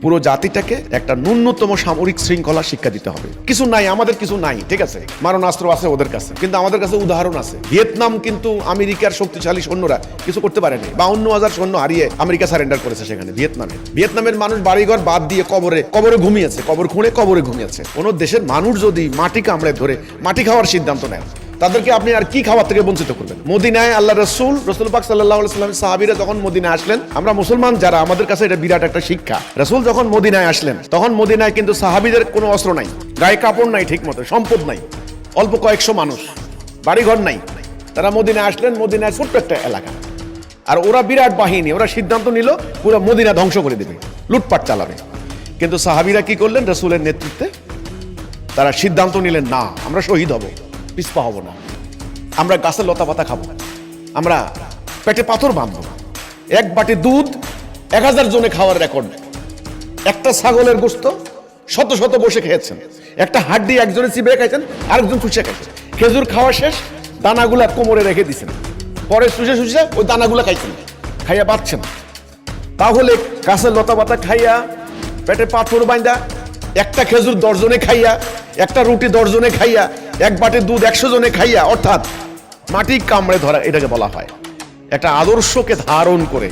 পুরো জাতিটাকে একটা ন্যূনতম সামরিক শৃঙ্খলা শিক্ষা দিতে হবে। কিছু নাই, আমাদের কিছু নাই, ঠিক আছে, মারণাস্ত্র আছে ওদের কাছে, কিন্তু আমাদের কাছে উদাহরণ আছে। ভিয়েতনাম কিন্তু আমেরিকার শক্তিশালী সৈন্যরা কিছু করতে পারেনি, 52,000 সৈন্য হারিয়ে আমেরিকা সারেন্ডার করেছে সেখানে ভিয়েতনামের মানুষ বাড়িঘর বাদ দিয়ে কবরে ঘুমিয়েছে, কবর খুঁড়ে কবরে ঘুমিয়েছে। কোন দেশের মানুষ যদি মাটি কামড়ে ধরে মাটি খাওয়ার সিদ্ধান্ত নেয়, তাদেরকে আপনি আর কি খাবার থেকে বঞ্চিত করবেন? মদিনায় আল্লাহ রসুল পাক সাল্লাল্লাহু আলাইহি ওয়াসাল্লামের সাহাবীরা যখন মদিনায় আসলেন, আমরা মুসলমান যারা, আমাদের কাছে এটা বিরাট একটা শিক্ষা। রসুল যখন মদিনায় আসলেন, তখন মদিনায় কিন্তু সাহাবীদের কোনো অস্ত্র নাই, গায়ে কাপড় নাই, ঠিক মতো সম্পদ নাই, অল্প কয়েকশো মানুষ, বাড়িঘর নাই। তারা মদিনায় আসলেন, মদিনায় ছোট্ট একটা এলাকা, আর ওরা বিরাট বাহিনী, ওরা সিদ্ধান্ত নিল পুরো মদিনা ধ্বংস করে দেবে, লুটপাট চালাবে। কিন্তু সাহাবীরা কি করলেন? রসুলের নেতৃত্বে তারা সিদ্ধান্ত নিলেন, না, আমরা শহীদ হব, পিছপা হব না, আমরা গাছের লতা পাতা খাবো, আমরা পেটে পাথর বাঁধবো। এক বাটি দুধ 1000 জনে খাওয়ার রেকর্ড। একটা ছাগলের গোস্ত শত শত বসে খেয়েছেন, একটা হাড্ডি একজনে চিবিয়ে খাইছেন, আরেকজন চুষে খাইছেন। খেজুর খাওয়া শেষ, দানাগুলা কোমরে রেখে দিছেন, পরে শুষে শুষে ওই দানাগুলা খাইছেন, খাইয়া বাঁচছেন। তাহলে গাছের লতা পাতা খাইয়া, পেটে পাথর বাঁধা, একটা খেজুর 10 জনে খাইয়া, একটা রুটি 10 জনে খাইয়া, এক বাটি দুধ 100 জনে খাইয়া, অর্থাৎ মাটি কামড়ে ধরা, এটাকে বলা হয়। একটা আদর্শকে ধারণ করে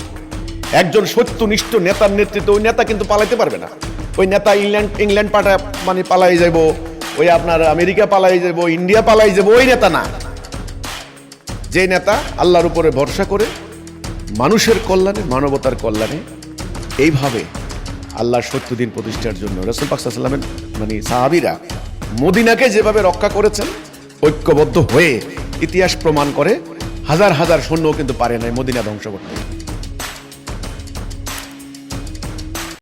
একজন সত্যনিষ্ঠ নেতার নেতৃত্বে, ওই নেতা কিন্তু পালাইতে পারবে না। ওই নেতা ইংল্যান্ড পালাই যাব, ওই আপনার আমেরিকা পালাই যাব, ইন্ডিয়া পালাই যাব, ওই নেতা না। যে নেতা আল্লাহর উপরে ভরসা করে মানুষের কল্যাণে, মানবতার কল্যাণে এইভাবে আল্লাহর সত্য দিন প্রতিষ্ঠার জন্য রাসূল পাক সাল্লাল্লাহু আলাইহি ওয়াসাল্লামের সাহাবীরা মদিনাকে যেভাবে রক্ষা করেছেন, ঐক্যবদ্ধ হয়ে, ইতিহাস প্রমাণ করে হাজার হাজার সৈন্য কিন্তু পারে নাই মদিনা ধ্বংস করতে।